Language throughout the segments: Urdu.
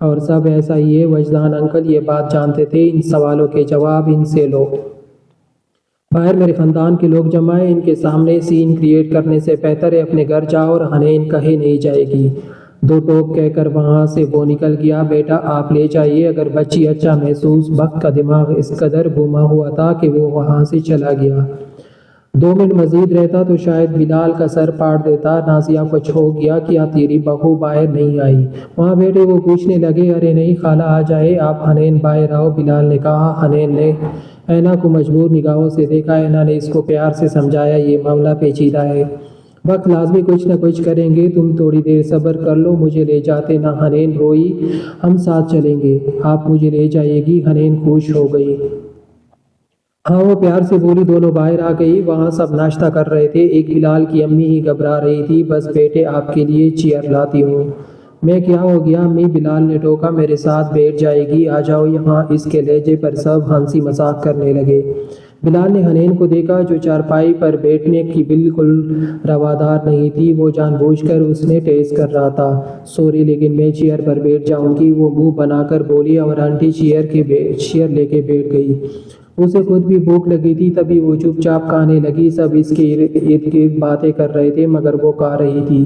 اور سب ایسا ہی ہے وجدان انکل یہ بات جانتے تھے، ان سوالوں کے جواب ان سے لو۔ باہر میرے خاندان کے لوگ جمع ہیں، ان کے سامنے سین کریٹ کرنے سے بہتر ہے اپنے گھر جاؤ اور حنین کہیں نہیں جائے گی۔ دو ٹوک کہہ کر وہاں سے وہ نکل گیا۔ بیٹا آپ لے جائیے۔ اگر بچی اچھا محسوس، بخت کا دماغ اس قدر گما ہوا تھا کہ وہ وہاں سے چلا گیا۔ 2 منٹ مزید رہتا تو شاید بلال کا سر پاڑ دیتا۔ نازیہ کچھ ہو گیا کیا؟ تیری بہو باہر نہیں آئی؟ وہاں بیٹے وہ پوچھنے لگے۔ ارے نہیں خالہ آ جائے آپ، حنین باہر آؤ، بلال نے کہا۔ حنین نے اینا کو مجبور نگاہوں سے دیکھا۔ اینا نے اس کو پیار سے سمجھایا یہ معاملہ پیچیدہ ہے، وقت لازمی کچھ نہ کچھ کریں گے، تم تھوڑی دیر صبر کر لو، مجھے لے جاتے نا؟ حنین روئی۔ ہم ساتھ چلیں گے، آپ مجھے لے جائے گی؟ حنین خوش ہو گئی۔ ہاں وہ پیار سے بولی۔ دونوں باہر آ گئی۔ وہاں سب ناشتہ کر رہے تھے، ایک بلال کی امی ہی گھبرا رہی تھی۔ بس بیٹے آپ کے لیے چیئر لاتی ہوں۔ میں کیا ہو گیا امی؟ بلال نے ٹوکا۔ میرے ساتھ بیٹھ جائے گی، آ جاؤ یہاں۔ اس کے لہجے پر سب ہنسی مذاق کرنے لگے۔ بلال نے حنین کو دیکھا جو چارپائی پر بیٹھنے کی بالکل روادار نہیں تھی، وہ جان بوجھ کر اس نے ٹیز کر رہا تھا۔ سوری لیکن میں چیئر پر بیٹھ جاؤں گی، وہ منہ بنا کر بولی اور آنٹی چیئر لے کے بیٹھ گئی۔ اسے خود بھی بھوک لگی تھی، تبھی وہ چپ چاپ کھانے لگی۔ سب اس کے ارد گرد باتیں کر رہے تھے مگر وہ کھا رہی تھی۔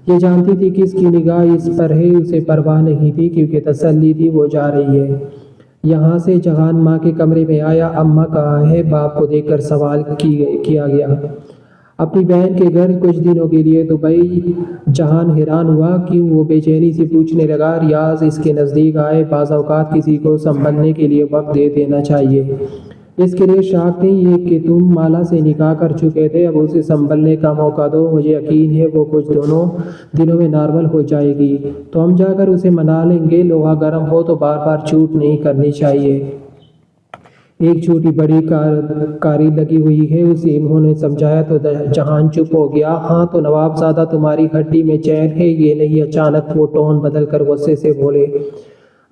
یہ جانتی تھی کس کی نگاہ اس پر ہے، اسے پرواہ نہیں تھی کیونکہ تسلی تھی وہ جا رہی ہے۔ یہاں سے جہان ماں کے کمرے میں آیا۔ اماں کہاں ہے؟ باپ کو دیکھ کر سوال کیا گیا۔ اپنی بہن کے گھر کچھ دنوں کے لیے دبئی۔ جہان حیران ہوا۔ کیوں؟ وہ بے چینی سے پوچھنے لگا۔ ریاض اس کے نزدیک آئے۔ بعض اوقات کسی کو سنبھلنے کے لیے وقت دے دینا چاہیے۔ اس کے لیے شاک نہیں یہ کہ تم مالا سے نکاح کر چکے تھے، اب اسے سنبھلنے کا موقع دو، مجھے یقین ہے وہ کچھ دنوں میں نارمل ہو جائے گی، تو ہم جا کر اسے منا لیں گے۔ لوہا گرم ہو تو بار بار چوٹ نہیں کرنی چاہیے۔ ایک چھوٹی بڑی کاری لگی ہوئی ہے، اسے انہوں نے سمجھایا تو جہان چپ ہو گیا۔ ہاں تو نواب زادہ تمہاری ہڈی میں چین ہے یہ نہیں؟ اچانک وہ ٹون بدل کر غصے سے بولے۔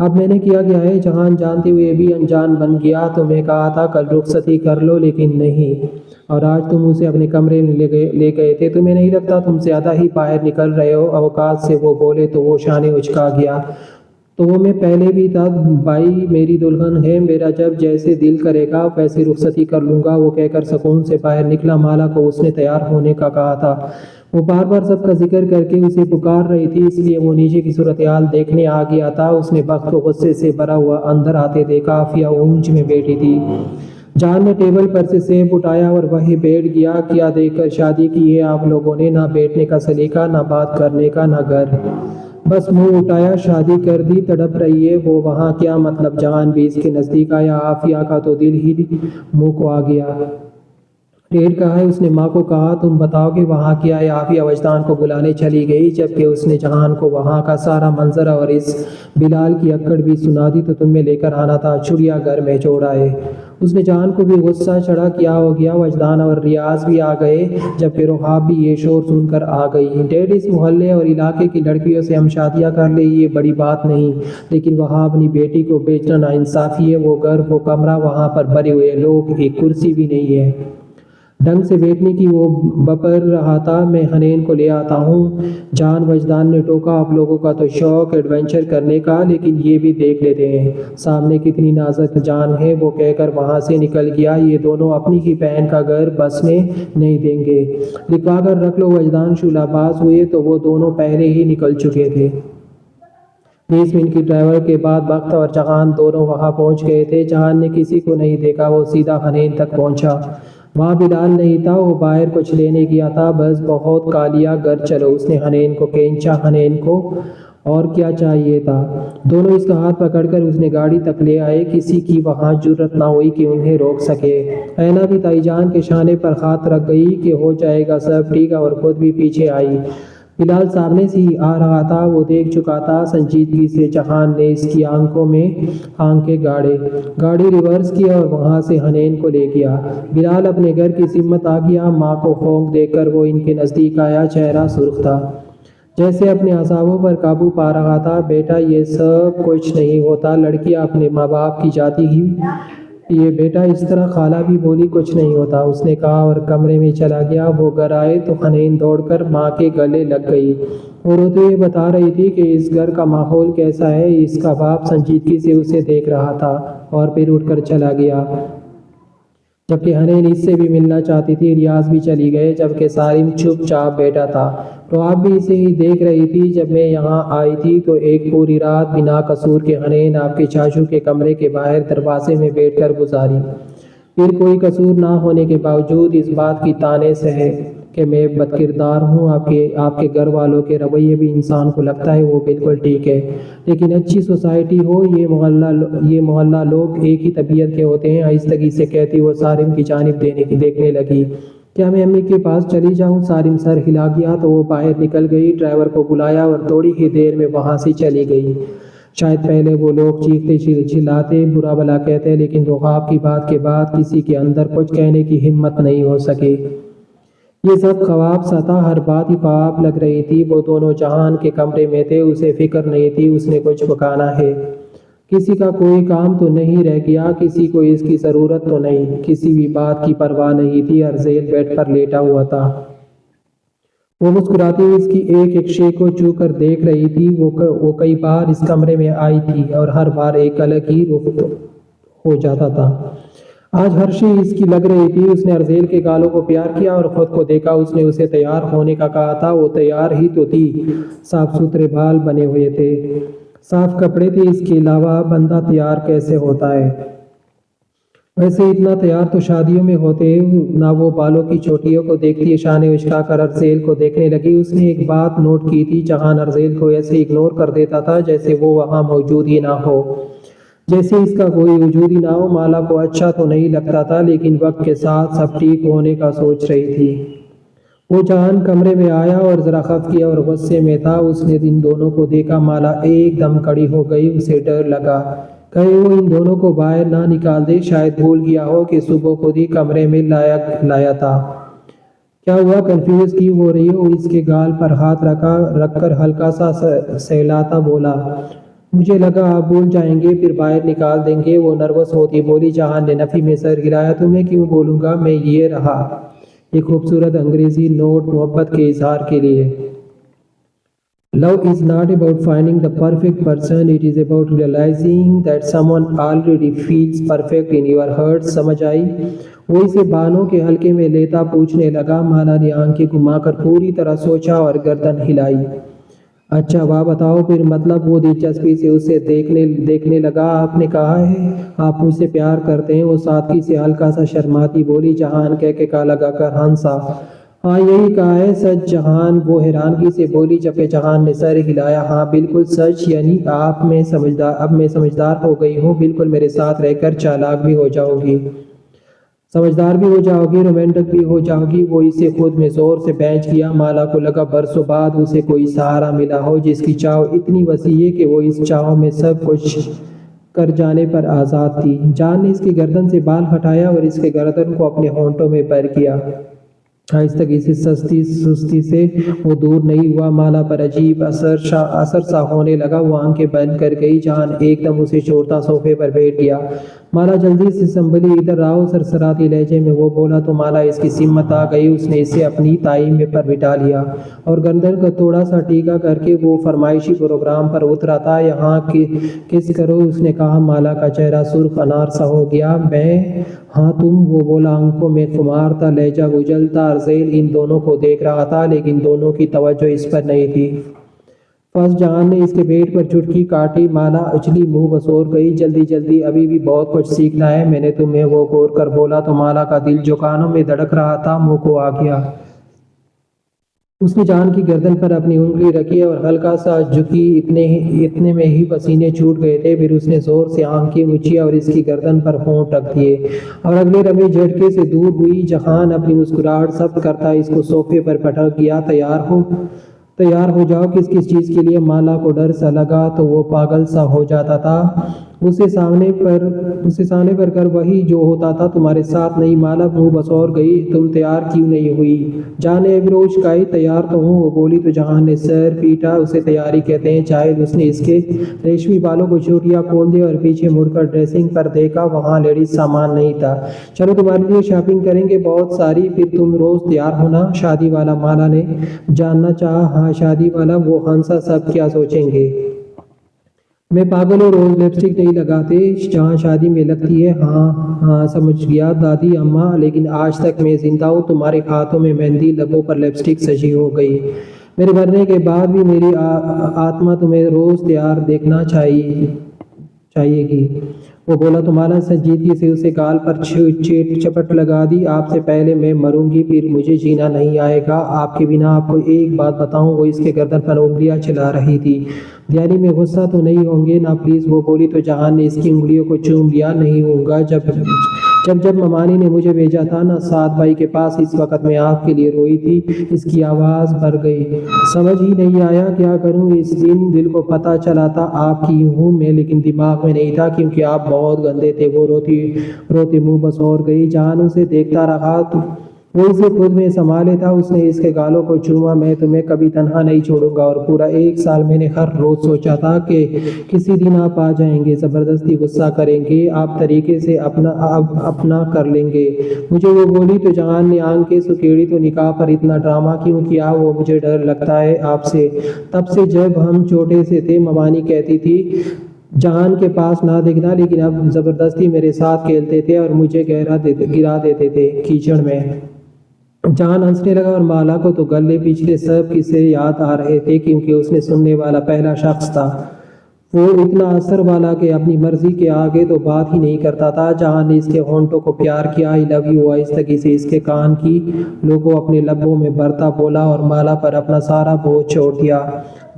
اب میں نے کیا ہے؟ جہان جانتے ہوئے بھی انجان بن گیا۔ تمہیں کہا تھا کل رخصتی کر لو لیکن نہیں، اور آج تم اسے اپنے کمرے میں لے گئے تھے، تمہیں نہیں لگتا تم زیادہ ہی باہر نکل رہے ہو؟ اوقات سے وہ بولے تو وہ شانے اچکا گیا۔ تو وہ میں پہلے بھی تھا بھائی، میری دلہن ہے، میرا جب جیسے دل کرے گا ویسے رخصتی کر لوں گا۔ وہ کہہ کر سکون سے باہر نکلا۔ مالا کو اس نے تیار ہونے کا کہا تھا، وہ بار بار سب کا ذکر کر کے اسے پکار رہی تھی، اس لیے وہ نیچے کی صورتحال دیکھنے آ گیا تھا۔ اس نے بخت کو غصے سے بھرا ہوا اندر آتے دیکھا۔ عافیہ اونچ میں بیٹھی تھی۔ جان نے ٹیبل پر سے سیب اٹھایا اور وہیں بیٹھ گیا۔ کیا دیکھ کر شادی کی ہے آپ لوگوں نے؟ نہ بیٹھنے کا سلیقہ، نہ بات کرنے کا، نہ گھر، بس منہ اٹھایا، شادی کر دی، تڑپ رہی ہے وہ وہاں، کیا مطلب؟ جہان بھی اس کے نزدیک آیا۔ عافیہ کا تو دل ہی منہ کو آ گیا۔ ریڈ کہاں ہے؟ اس نے ماں کو کہا۔ تم بتاؤ کہ وہاں کیا ہے؟ عافیہ وجدان کو بلانے چلی گئی۔ جبکہ اس نے جہان کو وہاں کا سارا منظر اور اس بلال کی اکڑ بھی سنا دی تو تمہیں لے کر آنا تھا، چڑیا گھر میں چھوڑ آئے۔ اس نے جہان کو بھی غصہ چڑھا۔ کیا ہو گیا؟ وجدان اور ریاض بھی آ گئے، جبکہ رحاب بھی یہ شور سن کر آ گئی۔ ڈیڈ اس محلے اور علاقے کی لڑکیوں سے ہم شادیاں کر لیں یہ بڑی بات نہیں، لیکن وہاں اپنی بیٹی کو بیچنا ناانصافی ہے۔ وہ گھر، وہ کمرہ، وہاں پر بھرے ہوئے لوگ، ایک کرسی بھی نہیں ہے ڈھنگ سے بیٹھنے کی۔ وہ بپر رہا تھا، میں حنین کو لے آتا ہوں۔ جان وجدان نے ٹوکا۔ آپ لوگوں کا تو شوق ایڈونچر کرنے کا، لیکن یہ بھی دیکھ لیتے ہیں سامنے کتنی نازک جان ہے، وہ کہہ کر وہاں سے نکل گیا۔ یہ دونوں اپنی ہی بہن کا گھر بسنے نہیں دیں گے، لکھوا کر رکھ لو۔ وجدان شعلہ باز ہوئے تو وہ دونوں پہلے ہی نکل چکے تھے۔ 20 منٹ کی ڈرائیور کے بعد بخت اور جہان دونوں وہاں پہنچ گئے تھے۔ جہان نے کسی کو نہیں دیکھا، وہ سیدھا حنین تک پہنچا۔ وہاں بلال نہیں تھا، وہ باہر کچھ لینے گیا تھا۔ بس بہت کھا لیا، گھر چلو، اس نے حنین کو کھینچا۔ حنین کو اور کیا چاہیے تھا؟ دونوں اس کا ہاتھ پکڑ کر اس نے گاڑی تک لے آئے۔ کسی کی وہاں جرأت نہ ہوئی کہ انہیں روک سکے۔ اینا بھی تائی جان کے شانے پر ہاتھ رکھ گئی کہ ہو جائے گا سب ٹھیک، اور خود بھی پیچھے آئی۔ بلال سامنے سے ہی آ رہا تھا، وہ دیکھ چکا تھا۔ سنجیدگی سے جہان نے اس کی آنکھوں میں آنکھیں گاڑے، گاڑی ریورس کی اور وہاں سے حنین کو لے گیا۔ بلال اپنے گھر کی سمت آ گیا۔ ماں کو خونک دیکھ کر وہ ان کے نزدیک آیا، چہرہ سرخ تھا، جیسے اپنے اعصابوں پر قابو پا رہا تھا۔ بیٹا یہ سب کچھ نہیں ہوتا، لڑکیاں اپنے ماں باپ کی جاتی ہی یہ بیٹا اس طرح خالہ بھی بولی کچھ نہیں ہوتا، اس نے کہا اور کمرے میں چلا گیا۔ وہ گھر آئے تو حنین دوڑ کر ماں کے گلے لگ گئی اور وہ تو یہ بتا رہی تھی کہ اس گھر کا ماحول کیسا ہے۔ اس کا باپ سنجیدگی سے اسے دیکھ رہا تھا اور پھر اٹھ کر چلا گیا، جبکہ حنین اس سے بھی ملنا چاہتی تھی۔ ریاض بھی چلی گئے جبکہ سالم چپ چاپ بیٹھا تھا۔ رواب بھی اسے ہی دیکھ رہی تھی۔ جب میں یہاں آئی تھی تو ایک پوری رات بنا قصور کے حنین آپ کے چاچو کے کمرے کے باہر دروازے میں بیٹھ کر گزاری، پھر کوئی قصور نہ ہونے کے باوجود اس بات کی طعنے سہے کہ میں بد کردار ہوں۔ آپ کے گھر والوں کے رویے بھی انسان کو لگتا ہے وہ بالکل ٹھیک ہے، لیکن اچھی سوسائٹی ہو، یہ محلہ لوگ ایک ہی طبیعت کے ہوتے ہیں۔ آہستگی سے کہتی وہ سالم کی جانب دیکھنے لگی۔ کیا میں امی کے پاس چلی جاؤں؟ سالم سر ہلا گیا تو وہ باہر نکل گئی، ڈرائیور کو بلایا اور تھوڑی ہی دیر میں وہاں سے چلی گئی۔ شاید پہلے وہ لوگ چیختے چلاتے برا بھلا کہتے، لیکن رواب کی بات کے بعد کسی کے اندر کچھ کہنے کی ہمت نہیں ہو سکی۔ یہ سب خواب سا تھا، ہر بات ہی خواب لگ رہی تھی۔ وہ دونوں جہان کے کمرے میں تھے، اسے فکر نہیں تھی اس نے کچھ پکانا ہے، کسی کا کوئی کام تو نہیں رہ گیا، کسی کو اس کی ضرورت تو نہیں، کسی بھی بات کی پرواہ نہیں تھی۔ ارزیل بیڈ پر لیٹا ہوا تھا، وہ مسکراتی ہوئی اس کی ایک ایک شے کو چھو کر دیکھ رہی تھی۔ وہ کئی بار اس کمرے میں آئی تھی اور ہر بار ایک الگ ہی رخ ہو جاتا تھا۔ آج ہر شے اس کی لگ رہی تھی۔ اس نے ارزیل کے گالوں کو پیار کیا اور خود کو دیکھا۔ اس نے اسے تیار ہونے کا کہا تھا، وہ تیار ہی تو تھی۔ صاف ستھرے بال بنے ہوئے تھے، صاف کپڑے تھے، اس کے علاوہ بندہ تیار کیسے ہوتا ہے؟ ویسے اتنا تیار تو شادیوں میں ہوتے نہ۔ وہ بالوں کی چوٹیوں کو دیکھتی شانے اچکا کر ارزیل کو دیکھنے لگی۔ اس نے ایک بات نوٹ کی تھی، جہان ارزیل کو ایسے اگنور کر دیتا تھا جیسے وہ وہاں موجود ہی نہ ہو، جیسے اس کا کوئی وجود ہی نہ ہو۔ مالا کو اچھا تو نہیں لگتا تھا، لیکن وقت کے ساتھ سب ٹھیک ہونے کا سوچ رہی تھی۔ وہ جہان کمرے میں آیا اور ذرا خفگی اور غصے میں تھا۔ اس نے ان دونوں کو دیکھا، مالا ایک دم کھڑی ہو گئی۔ اسے ڈر لگا کہیں وہ ان دونوں کو باہر نہ نکال دے، شاید بھول گیا ہو کہ صبح خود ہی کمرے میں لایا تھا۔ کیا ہوا؟ کنفیوز کی ہو رہی ہو؟ اس کے گال پر ہاتھ رکھ کر ہلکا سا سہلاتا بولا۔ مجھے لگا آپ بھول جائیں گے پھر باہر نکال دیں گے۔ وہ نروس ہوتی بولی۔ جہان نے نفی میں سر ہلایا۔ تمہیں کیوں بولوں گا میں؟ یہ رہا ایک خوبصورت انگریزی نوٹ محبت کے اظہار کے لیے۔ Love is not about finding the perfect person, it is about realizing that someone already feels perfect in your heart. سمجھ آئی؟ وہ اسے بالوں کے حلقے میں لیتا پوچھنے لگا۔ مالا نے آنکھیں گھما کر پوری طرح سوچا اور گردن ہلائی۔ اچھا واہ بتاؤ پھر، مطلب؟ وہ دلچسپی سے اسے دیکھنے لگا۔ آپ نے کہا ہے آپ مجھ سے پیار کرتے ہیں؟ وہ سادگی سے ہلکا سا شرماتی بولی۔ جہان کہا لگا کر ہنسا۔ ہاں یہی کہا ہے سچ جہان، وہ حیرانگی سے بولی جبکہ جہان نے سر ہلایا۔ ہاں بالکل سچ، یعنی اب میں سمجھدار ہو گئی ہوں، بالکل میرے ساتھ رہ کر چالاک بھی ہو جاؤ گی، سمجھدار بھی ہو جاؤ گی، رومانٹک بھی ہو جاؤ گی۔ وہ اسے خود میں زور سے بھینچ گیا۔ مالا کو لگا برسوں بعد اسے کوئی سہارا ملا ہو جس کی چاہو اتنی وسیع ہے کہ وہ اس چاہو میں سب کچھ کر جانے پر آزاد تھی۔ جان نے اس کی گردن سے بال ہٹایا اور اس کے گردن کو اپنے ہونٹوں میں بھر کیا۔ آہستگی سے سستی سے وہ دور نہیں ہوا۔ مالا پر عجیب اثر سا ہونے لگا، وہ آنکھیں بند کر گئی۔ جہان ایک دم اسے چھوڑتا صوفے پر بیٹھ گیا۔ مالا جلدی سے سنبھلی، ادھر آؤ، سرسراتی لہجے میں وہ بولا تو مالا اس کی سمت آ گئی۔ اس نے اسے اپنی تائی میں پر بٹھا لیا اور گردن کو تھوڑا سا ٹیکا کر کے وہ فرمائشی پروگرام پر اترا تھا۔ یہاں کس کرو، اس نے کہا۔ مالا کا چہرہ سرخ انار سا ہو گیا۔ میں؟ ہاں تم، وہ بولا۔ آنکھوں میں خمار تھا، لہجہ بجھل تھا۔ ارزیل ان دونوں کو دیکھ رہا تھا لیکن دونوں کی توجہ اس پر نہیں تھی۔ فس جہان نے اس کے پیٹ پر چٹکی کاٹی۔ مالا اچھلی منہ بسور گئی۔ جلدی، ابھی بھی بہت کچھ سیکھنا ہے میں نے تمہیں، وہ غور کر بولا تو مالا کا دل جو کانوں میں دھڑک رہا تھا منہ کو آ گیا۔ اس نے جہان کی گردن پر اپنی انگلی رکھی اور ہلکا سا جھکی، اتنے میں ہی پسینے چھوٹ گئے تھے۔ پھر اس نے زور سے آنکھیں مچھی اور اس کی گردن پر ہونٹ رکھ دیے اور اگلے لمحے جھٹکے سے دور ہوئی۔ جہان اپنی مسکراہٹ ضبط کرتا اس کو صوفے پر پٹک گیا۔ تیار ہو جاؤ، کس چیز کے لیے؟ مالا کو ڈر سا لگا تو وہ پاگل سا ہو جاتا تھا۔ اسے سامنے پر کر وہی جو ہوتا تھا تمہارے ساتھ نہیں۔ مالا منہ بسور گئی۔ تم تیار کیوں نہیں ہوئی؟ جان نے ابروج اچکائی۔ تیار تو ہوں، وہ بولی تو جہان نے سر پیٹا۔ اسے تیاری کہتے ہیں شاید۔ اس نے اس کے ریشمی بالوں کو چوٹیاں کھول دیا اور پیچھے مڑ کر ڈریسنگ پر دیکھا، وہاں لیڈیز سامان نہیں تھا۔ چلو تمہارے لیے شاپنگ کریں گے بہت ساری، پھر تم روز تیار ہونا۔ شادی والا؟ مالا نے جاننا چاہا۔ ہاں شادی والا، وہ ہنسا۔ سب کیا سوچیں گے؟ میں پاگل ہوں، روز لپسٹک نہیں لگاتے جہاں شادی میں لگتی ہے۔ ہاں سمجھ گیا دادی اماں، لیکن آج تک میں زندہ ہوں۔ تمہارے ہاتھوں میں مہندی، لبوں پر لپسٹک سجی ہو گئی۔ میرے مرنے کے بعد بھی میری آتما تمہیں روز تیار دیکھنا چاہیے گی۔ وہ بولا تو مالا سنجیدگی سے اسے گال پر چپٹ لگا دی۔ آپ سے پہلے میں مروں گی، پھر مجھے جینا نہیں آئے گا آپ کے بنا۔ آپ کو ایک بات بتاؤں؟ وہ اس کے گردن پر انگلیاں چلا رہی تھی۔ دیانی میں غصہ تو نہیں ہوں گے نا پلیز؟ وہ بولی تو جہان نے اس کی انگلیوں کو چوم لیا۔ نہیں ہوں گا۔ جب ممانی نے مجھے بھیجا تھا نا سعد بھائی کے پاس، اس وقت میں آپ کے لیے روئی تھی۔ اس کی آواز بھر گئی۔ سمجھ ہی نہیں آیا کیا کروں اس دن۔ دل کو پتہ چلا تھا آپ کی ہوں میں، لیکن دماغ میں نہیں تھا کیونکہ آپ بہت گندے تھے۔ وہ روتے منہ بسور گئی۔ جہان اسے دیکھتا رہا۔ وہ اسے خود میں سنبھالے تھا۔ اس نے اس کے گالوں کو چوما۔ میں تمہیں کبھی تنہا نہیں چھوڑوں گا۔ اور پورا 1 سال میں نے ہر روز سوچا تھا کہ کسی دن آپ آ جائیں گے، زبردستی غصہ کریں گے، آپ طریقے سے اپنا کر لیں گے مجھے۔ وہ بولی تو جہان نے آنکھیں سکیڑی۔ تو نکاح پر اتنا ڈرامہ کیوں کیا؟ وہ مجھے ڈر لگتا ہے آپ سے، تب سے جب ہم چھوٹے سے تھے۔ ممانی کہتی تھی جہان کے پاس نہ دیکھنا، لیکن اب زبردستی میرے ساتھ کھیلتے تھے اور مجھے گرا دیتے تھے کیچڑ میں۔ جہان ہنسنے لگا اور مالا کو تو گلے پچھلے سب قصے یاد آ رہے تھے کیونکہ اس نے سننے والا پہلا شخص تھا۔ وہ اتنا اثر والا کہ اپنی مرضی کے آگے تو بات ہی نہیں کرتا تھا۔ جہان نے اس کے ہونٹوں کو پیار کیا۔ آئی لو یو آہستگی سے اس کے کان کی لوگوں اپنے لبوں میں بھرتا بولا اور مالا پر اپنا سارا بوجھ چھوڑ دیا،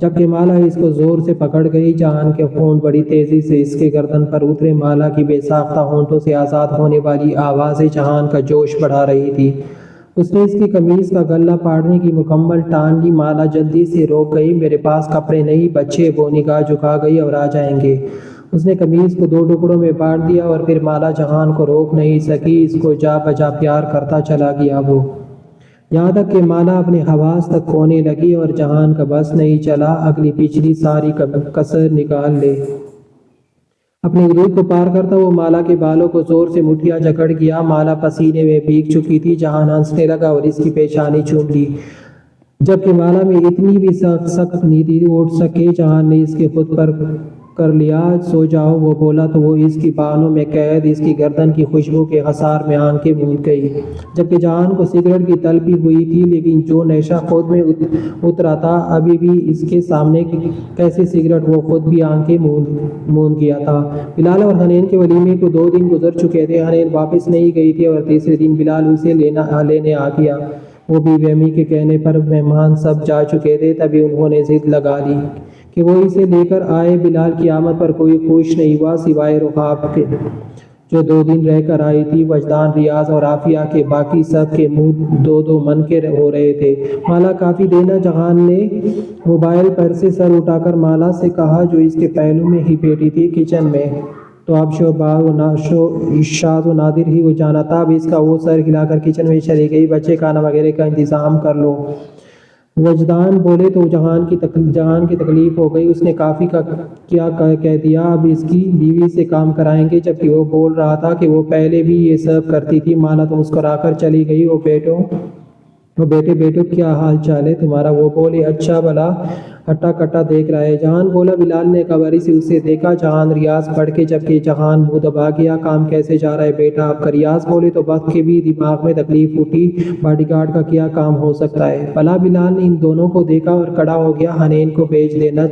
جبکہ مالا اس کو زور سے پکڑ گئی۔ جہان کے ہونٹ بڑی تیزی سے اس کے گردن پر اترے۔ مالا کی بے ساختہ ہونٹوں سے آزاد ہونے والی آوازیں جہان کا جوش بڑھا رہی تھی۔ اس نے اس کی قمیض کا گلا پاڑنے کی مکمل ٹان لی۔ مالا جلدی سے روک گئی۔ میرے پاس کپڑے نہیں بچے۔ وہ نگاہ جھکا گئی اور آ جائیں گے۔ اس نے قمیض کو 2 ٹکڑوں میں بانٹ دیا اور پھر مالا جہان کو روک نہیں سکی، اس کو جا بجا پیار کرتا چلا گیا وہ، یہاں تک کہ مالا اپنے حواس تک کھونے لگی اور جہان کا بس نہیں چلا اگلی پچھلی ساری کسر نکال لے۔ اپنے حدود کو پار کرتا وہ مالا کے بالوں کو زور سے مٹھیاں جکڑ گیا۔ مالا پسینے میں بھیگ چکی تھی۔ جہان ہنسنے لگا اور اس کی پیشانی چوم لی، جبکہ مالا میں اتنی بھی سخت نیندی اٹھ سکے۔ جہان نے اس کے خود پر کر لیا۔ سو جاؤ، وہ بولا تو وہ اس کی باہنوں میں قید، اس کی گردن کی خوشبو کے حصار میں آنکھیں موند گئی، جبکہ جہان کو سگریٹ کی طلب بھی ہوئی تھی، لیکن جو نشہ خود میں اترا تھا ابھی بھی اس کے سامنے کیسے سگریٹ، وہ خود بھی آنکھیں موند گیا تھا۔ بلال اور حنین کے ولیمے کو 2 دن گزر چکے تھے۔ حنین واپس نہیں گئی تھی اور تیسرے دن بلال اسے لینے آ گیا۔ وہ بی بی امی کے کہنے پر مہمان سب جا چکے تھے، تبھی انہوں نے ضد لگا لی کہ وہ اسے لے کر آئے۔ بلال کی آمد پر کوئی خوش نہیں ہوا سوائے رحاب کے، جو 2 دن رہ کر آئی تھی۔ وجدان، ریاض اور عافیہ کے باقی سب کے منہ 2 من کے ہو رہے تھے۔ مالا کافی دینا؟ جہان نے موبائل پر سے سر اٹھا کر مالا سے کہا، جو اس کے پہلو میں ہی بیٹھی تھی کچن میں۔ تو اب شاذ و نادر ہی وہ جانا تھا۔ اب اس کا وہ سر ہلا کر کچن میں چلی گئی۔ بچے کھانا وغیرہ کا انتظام کر لو۔ وجدان بولے تو جہان کی تکلیف ہو گئی۔ اس نے کافی کا کیا کہہ دیا، اب اس کی بیوی سے کام کرائیں گے، جبکہ وہ بول رہا تھا کہ وہ پہلے بھی یہ سب کرتی تھی۔ مالا تو مسکرا کر چلی گئی۔ وہ بیٹے کیا حال چال ہے تمہارا؟ وہ بولے اچھا بھلا ہٹا کٹا دیکھ رہا ہے۔ جہان بولا۔ بلال نے قواری سے اسے دیکھا۔ جہان، ریاض پڑھ کے، جبکہ جہان منہ دبا گیا۔ کام کیسے جا رہا ہے بیٹا آپ کا؟ ریاض بولے تو وقت کے بھی دماغ میں تکلیف اٹھی، باڈی گارڈ کا کیا کام ہو سکتا ہے بھلا؟ بلال نے ان دونوں کو دیکھا اور کھڑا ہو گیا۔ حنین کو بھیج دینا،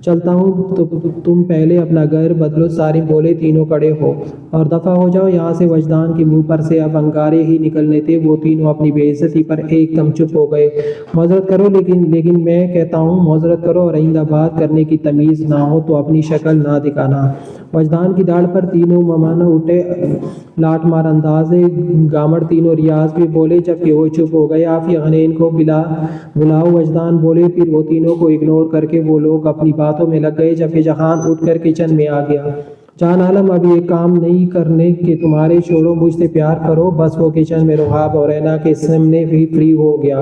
چلتا ہوں، تم پہلے اپنا گھر بدلو۔ سارے بولے تینوں کھڑے ہو اور دفع ہو جاؤ یہاں سے۔ وجدان کے منہ پر سے اب انگارے ہی نکلنے تھے۔ وہ تینوں اپنی بے عزتی پر ایک دم چپ ہو گئے۔ معذرت کرو، لیکن میں کہتا ہوں معذرت کرو، اور آئندہ بات کرنے کی تمیز نہ ہو تو اپنی شکل نہ دکھانا۔ وجدان کی داڑھ پر تینوں ممانا اٹھے، لاٹ مار انداز گامڑ۔ تینوں ریاض بھی بولے، جبکہ وہ چپ ہو گئے۔ عافیہ، حنین کو بلاؤ، وجدان بولے۔ پھر وہ تینوں کو اگنور کر کے وہ لوگ اپنی باتوں میں لگ گئے، جبکہ جہان اٹھ کر کچن میں آ گیا۔ جان عالم اب یہ کام نہیں کرنے کہ تمہارے چھوڑو مجھ سے پیار کرو۔ بس وہ کچن میں رحاب اور رینا کے سامنے ہی فری ہو گیا۔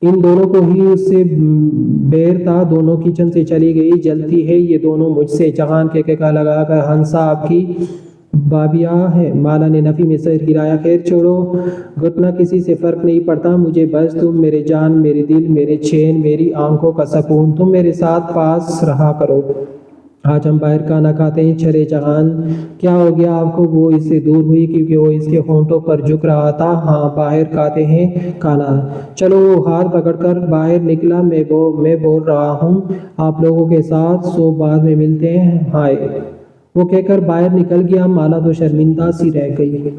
ان دونوں کو ہی اس سے بیر تھا۔ دونوں کچن سے چلی گئی۔ جلتی ہے یہ دونوں مجھ سے۔ جہان کے کہا لگا کر ہنسا آپ کی بابیا ہے۔ مالا نے نفی میں سر ہلایا۔ خیر چھوڑو، گھٹنا کسی سے فرق نہیں پڑتا مجھے، بس تم میرے جان، میرے دل، میرے چین، میری آنکھوں کا سکون، تم میرے ساتھ پاس رہا کرو۔ آج ہم باہر کھانا کھاتے ہیں۔ چلے جہان، کیا ہو گیا آپ کو؟ وہ اس سے دور ہوئی کیونکہ وہ اس کے ہونٹوں پر جھک رہا تھا۔ ہاں باہر کھاتے ہیں کھانا، چلو۔ وہ ہاتھ پکڑ کر باہر نکلا۔ میں بول رہا ہوں آپ لوگوں کے ساتھ، سو بعد میں ملتے ہیں، ہائے۔ وہ کہہ کر باہر نکل گیا۔ مالا تو شرمندہ سی رہ گئی۔